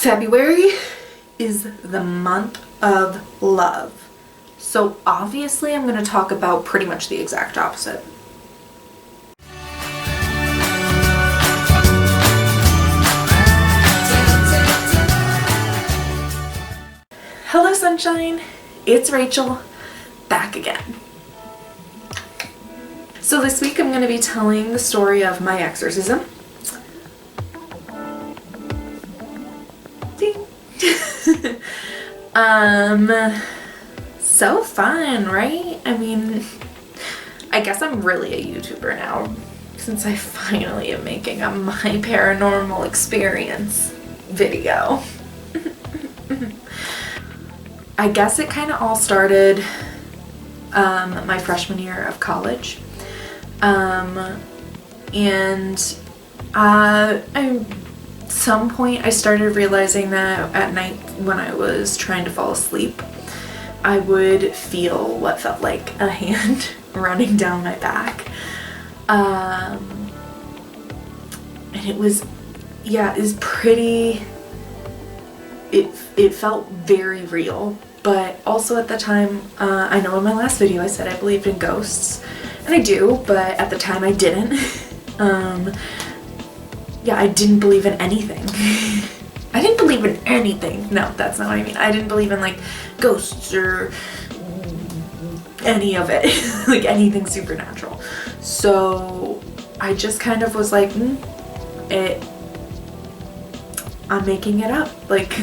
February is the month of love. So obviously I'm going to talk about pretty much the exact opposite. Hello sunshine, it's Rachel, back again. So this week I'm going to be telling the story of my exorcism. Ding. So fun, right? I mean, I guess I'm really a YouTuber now, since I finally am making a my paranormal experience video. I guess it kind of all started my freshman year of college. At some point I started realizing that at night when I was trying to fall asleep, I would feel what felt like a hand running down my back. And it was pretty, it felt very real. But also at the time, I know in my last video I said I believed in ghosts, and I do, but at the time I didn't. I didn't believe in anything. I didn't believe in anything. No, that's not what I mean. I didn't believe in like ghosts or any of it, like anything supernatural. So I just kind of was like, I'm making it up. Like,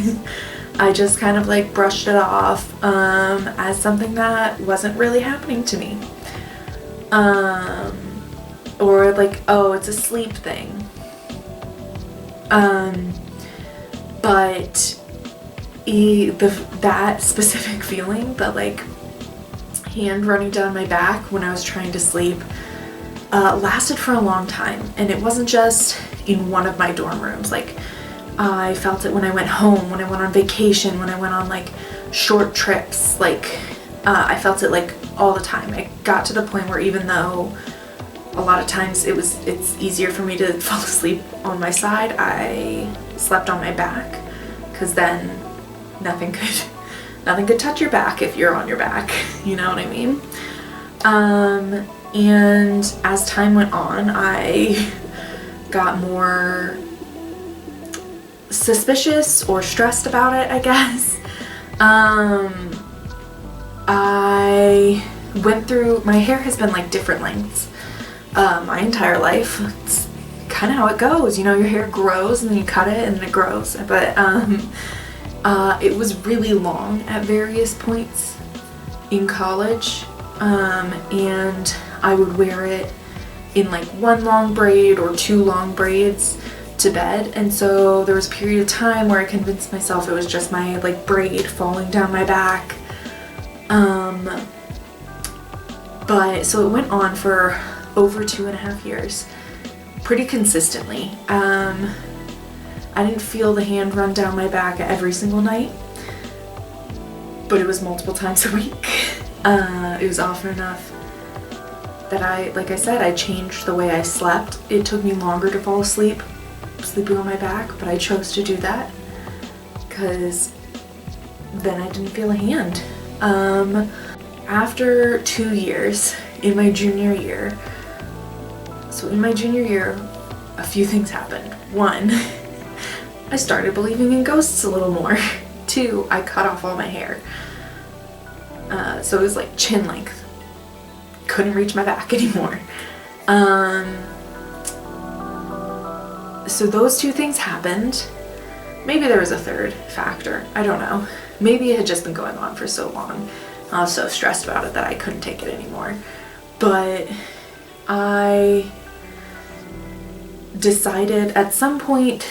I just kind of like brushed it off as something that wasn't really happening to me. Or like, oh, it's a sleep thing. But that specific feeling, that like hand running down my back when I was trying to sleep, lasted for a long time. And it wasn't just in one of my dorm rooms. Like, I felt it when I went home, when I went on vacation, when I went on like short trips. Like, I felt it like all the time. I got to the point where even though a lot of times it's easier for me to fall asleep on my side, I slept on my back, because then nothing could touch your back if you're on your back, you know what I mean? And as time went on, I got more suspicious or stressed about it, I guess. I went through, my hair has been like different lengths my entire life. It's kind of how it goes, you know, your hair grows and then you cut it and then it grows. But it was really long at various points in college, and I would wear it in like one long braid or two long braids to bed. And so there was a period of time where I convinced myself it was just my like braid falling down my back. But so it went on for over 2.5 years, pretty consistently. I didn't feel the hand run down my back every single night, but it was multiple times a week. It was often enough that like I said, I changed the way I slept. It took me longer to fall asleep sleeping on my back, but I chose to do that because then I didn't feel a hand. After 2 years, in my junior year, a few things happened. 1, I started believing in ghosts a little more. 2, I cut off all my hair. So it was like chin length. Couldn't reach my back anymore. So those 2 things happened. Maybe there was a third factor. I don't know. Maybe it had just been going on for so long. I was so stressed about it that I couldn't take it anymore. But I decided at some point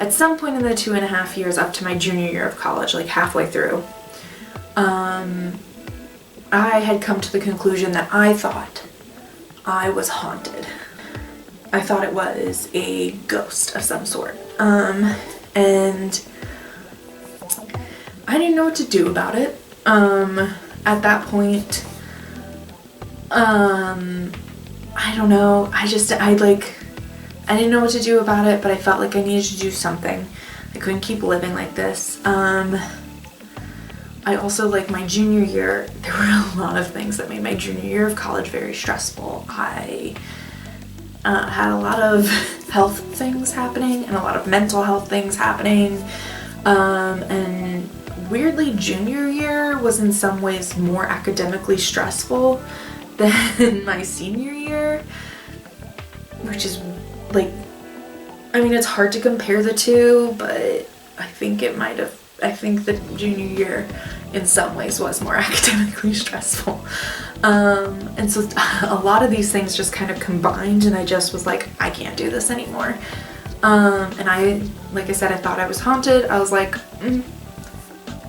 in the 2.5 years up to my junior year of college, like halfway through, I had come to the conclusion that I thought I was haunted. I thought it was a ghost of some sort. And I didn't know what to do about it. At that point, I don't know, I didn't know what to do about it, but I felt like I needed to do something. I couldn't keep living like this. I also, like, my junior year, there were a lot of things that made my junior year of college very stressful. I had a lot of health things happening and a lot of mental health things happening. And weirdly, junior year was in some ways more academically stressful than my senior year, which is, like, I mean, it's hard to compare the two, but I think the junior year in some ways was more academically stressful. And so a lot of these things just kind of combined, and I just was like, I can't do this anymore. And like I said, I thought I was haunted. I was like,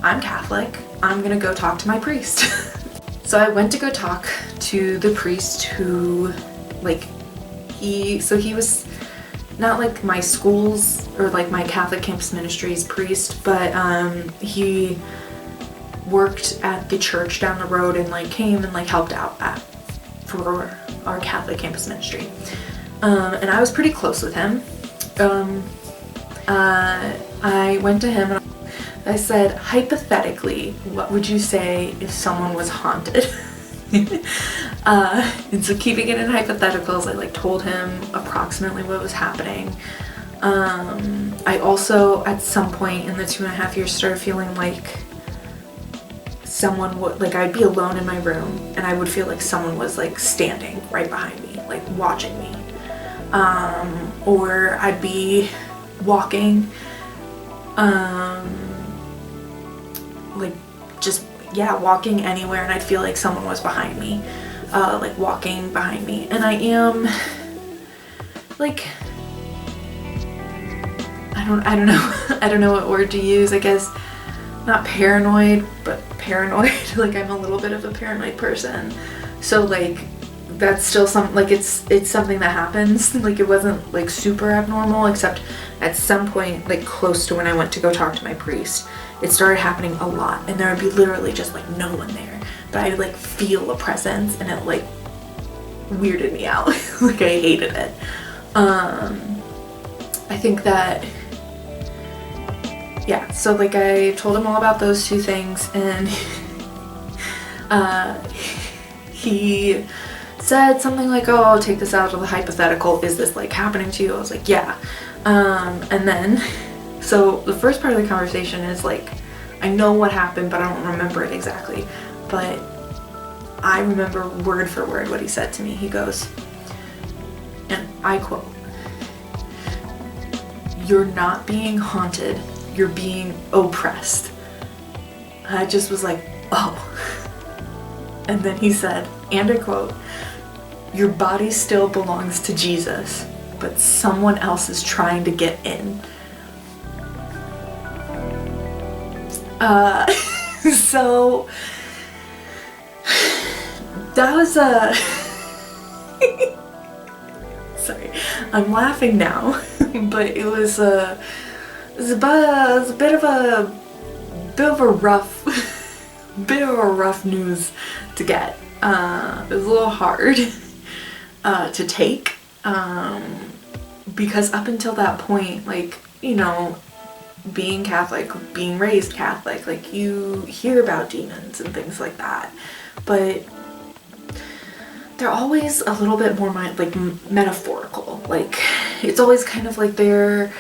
I'm Catholic. I'm gonna go talk to my priest. So I went to go talk to the priest who, like, he was not like my school's or like my Catholic campus ministry's priest, but he worked at the church down the road and like came and like helped out for our Catholic campus ministry. And I was pretty close with him. I went to him and I said, hypothetically, what would you say if someone was haunted? And so keeping it in hypotheticals, I like told him approximately what was happening. I also at some point in the 2.5 years started feeling like someone would, like, I'd be alone in my room and I would feel like someone was like standing right behind me, like watching me. Or I'd be walking, like just, yeah, walking anywhere and I'd feel like someone was behind me, like walking behind me. And I am like, I don't know, I don't know what word to use. I guess not paranoid, but paranoid. Like I'm a little bit of a paranoid person. So like that's still like it's something that happens. Like it wasn't like super abnormal, except at some point, like close to when I went to go talk to my priest, it started happening a lot, and there would be literally just like no one there, but I would like feel a presence and it like weirded me out. Like I hated it. I think that, yeah, so like I told him all about those two things, and he said something like, oh, I'll take this out of the hypothetical. Is this like happening to you? I was like, yeah. And then, so the first part of the conversation is like, I know what happened, but I don't remember it exactly. But I remember word for word what he said to me. He goes, and I quote, "You're not being haunted, you're being oppressed." I just was like, oh. And then he said, and I quote, "Your body still belongs to Jesus, but someone else is trying to get in." So that was sorry, I'm laughing now, but it was a bit of a rough news to get. It was a little hard to take, because up until that point, like, you know, being Catholic, being raised Catholic, like you hear about demons and things like that, but they're always a little bit more metaphorical. Like it's always kind of like they're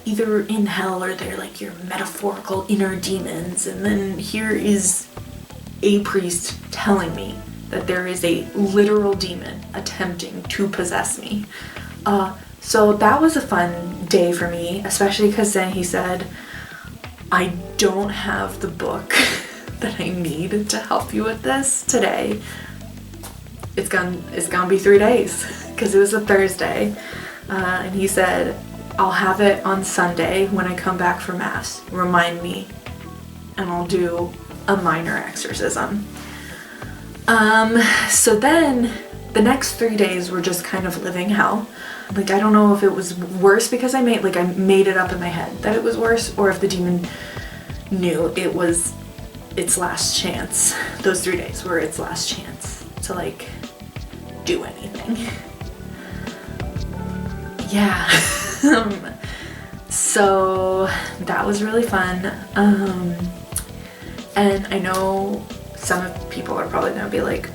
either in hell or they're like your metaphorical inner demons. And then here is a priest telling me that there is a literal demon attempting to possess me. So that was a fun day for me, especially because then he said, I don't have the book that I need to help you with this today. It's gonna be 3 days, because it was a Thursday. And he said, I'll have it on Sunday when I come back from Mass. Remind me, and I'll do a minor exorcism. So then the next 3 days were just kind of living hell. Like, I don't know if it was worse because I made it up in my head that it was worse, or if the demon knew it was its last chance. Those 3 days were its last chance to like do anything. Yeah. So that that was really fun. And I know some of people are probably gonna be like,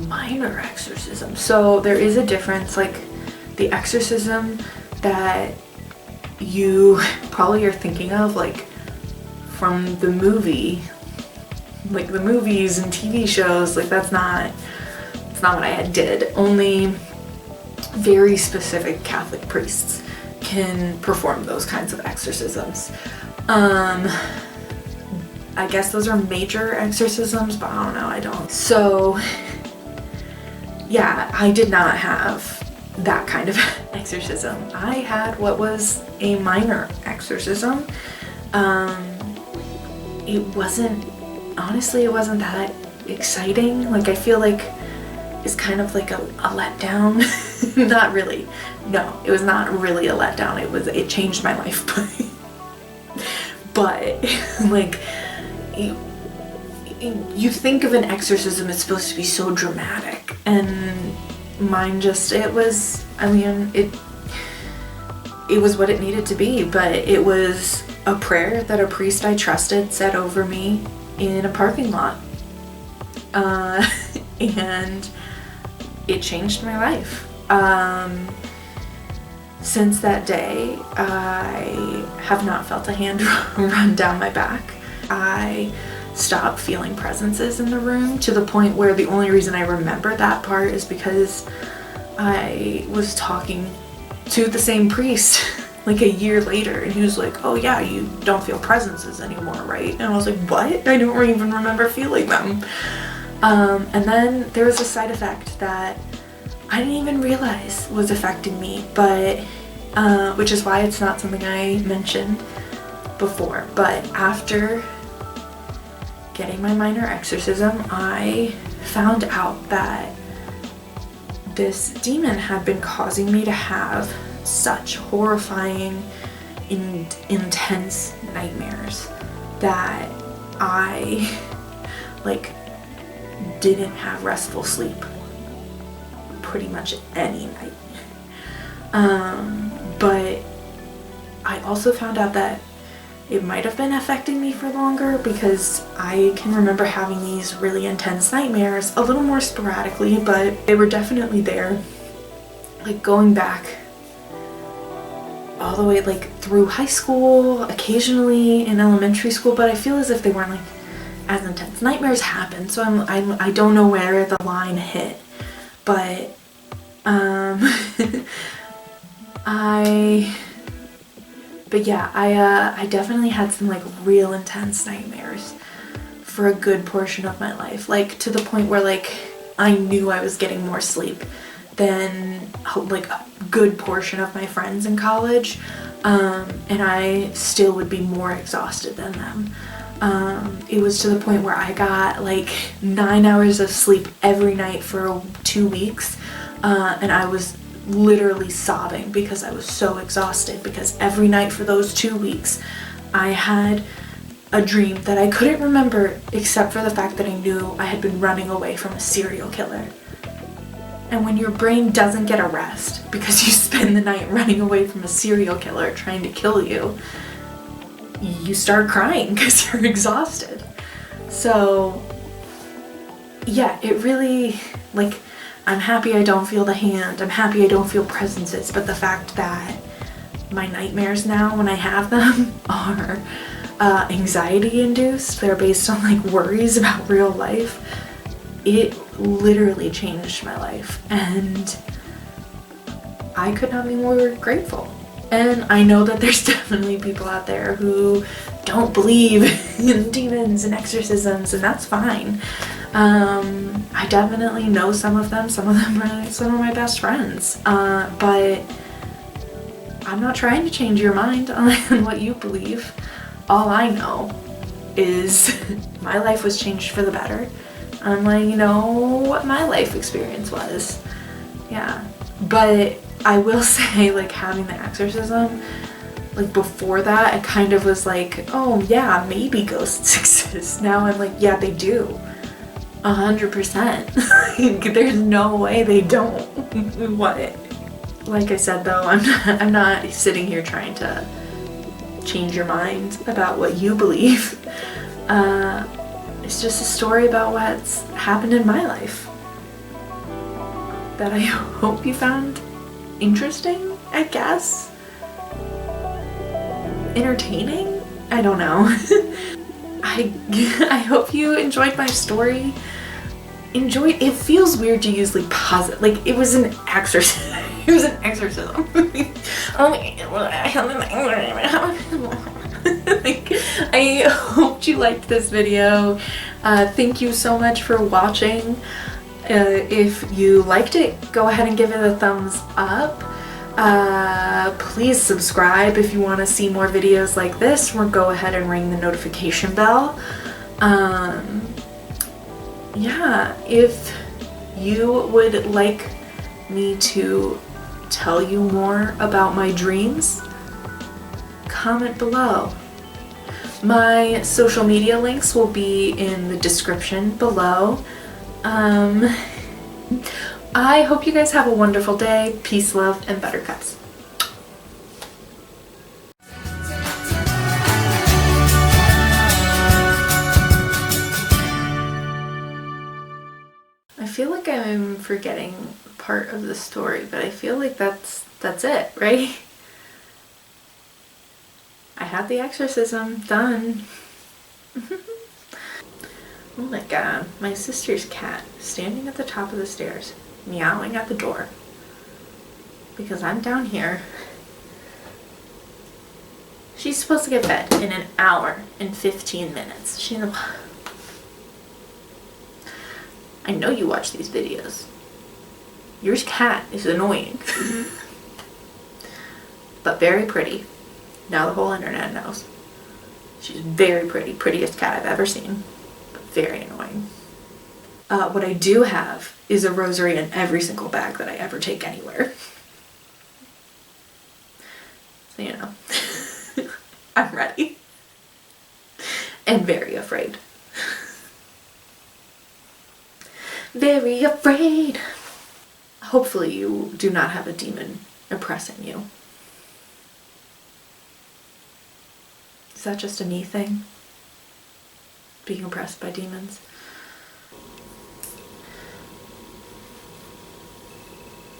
minor exorcism. So there is a difference, like the exorcism that you probably are thinking of, like from the movie, like the movies and TV shows, like that's not what I did. Only very specific Catholic priests can perform those kinds of exorcisms. I guess those are major exorcisms, but I don't know, I don't. So yeah, I did not have that kind of exorcism. I had what was a minor exorcism. Honestly, it wasn't that exciting. Like, I feel like it's kind of like a letdown. Not really. No, it was not really a letdown. It changed my life, but like, you think of an exorcism, it's supposed to be so dramatic, and mine just, it was what it needed to be, but it was a prayer that a priest I trusted said over me in a parking lot. And it changed my life. Since that day, I have not felt a hand run down my back. I stopped feeling presences in the room, to the point where the only reason I remember that part is because I was talking to the same priest like a year later, and he was like, oh yeah, you don't feel presences anymore, right? And I was like, what? I don't even remember feeling them. And then there was a side effect that I didn't even realize was affecting me, but which is why it's not something I mentioned before. But after getting my minor exorcism, I found out that this demon had been causing me to have such horrifying and intense nightmares that I like didn't have restful sleep pretty much any night. But I also found out that it might have been affecting me for longer, because I can remember having these really intense nightmares a little more sporadically, but they were definitely there, like going back all the way like through high school, occasionally in elementary school, but I feel as if they weren't like as intense. Nightmares happen, so I don't know where the line hit, but I definitely had some like real intense nightmares for a good portion of my life, like to the point where like I knew I was getting more sleep than like a good portion of my friends in college, and I still would be more exhausted than them. It was to the point where I got like 9 hours of sleep every night for 2 weeks, and I was literally sobbing because I was so exhausted, because every night for those 2 weeks I had a dream that I couldn't remember except for the fact that I knew I had been running away from a serial killer. And when your brain doesn't get a rest because you spend the night running away from a serial killer trying to kill you, you start crying because you're exhausted. So yeah, it really, like, I'm happy I don't feel the hand, I'm happy I don't feel presences, but the fact that my nightmares now, when I have them, are anxiety induced, they're based on like worries about real life, it literally changed my life, and I could not be more grateful. And I know that there's definitely people out there who don't believe in demons and exorcisms, and that's fine. I definitely know some of them are some of my best friends, but I'm not trying to change your mind on what you believe. All I know is my life was changed for the better. I'm letting you know what my life experience was. Yeah, but I will say, like, having the exorcism, like, before that, I kind of was like, oh yeah, maybe ghosts exist. Now I'm like, yeah, they do. 100%. There's no way they don't. What? Like I said though, I'm not sitting here trying to change your mind about what you believe. It's just a story about what's happened in my life that I hope you found interesting, I guess. Entertaining? I don't know. I hope you enjoyed my story. It feels weird to use like positive, like it was an exorcism. It was an exorcism. Like, I hope you liked this video. Thank you so much for watching. If you liked it, go ahead and give it a thumbs up. Please subscribe if you want to see more videos like this, or go ahead and ring the notification bell. Yeah, if you would like me to tell you more about my dreams, comment below. My social media links will be in the description below. I hope you guys have a wonderful day. Peace, love, and buttercups. I feel like I'm forgetting part of the story, but I feel like that's it, right? I had the exorcism done. Oh my god, my sister's cat standing at the top of the stairs, meowing at the door because I'm down here. She's supposed to get fed in an hour and 15 minutes. I know you watch these videos. Your cat is annoying. But very pretty. Now the whole internet knows. She's very pretty. Prettiest cat I've ever seen. But very annoying. What I do have is a rosary in every single bag that I ever take anywhere. So you know. I'm ready. And very afraid. Very afraid. Hopefully you do not have a demon oppressing you. Is that just a me thing? Being oppressed by demons?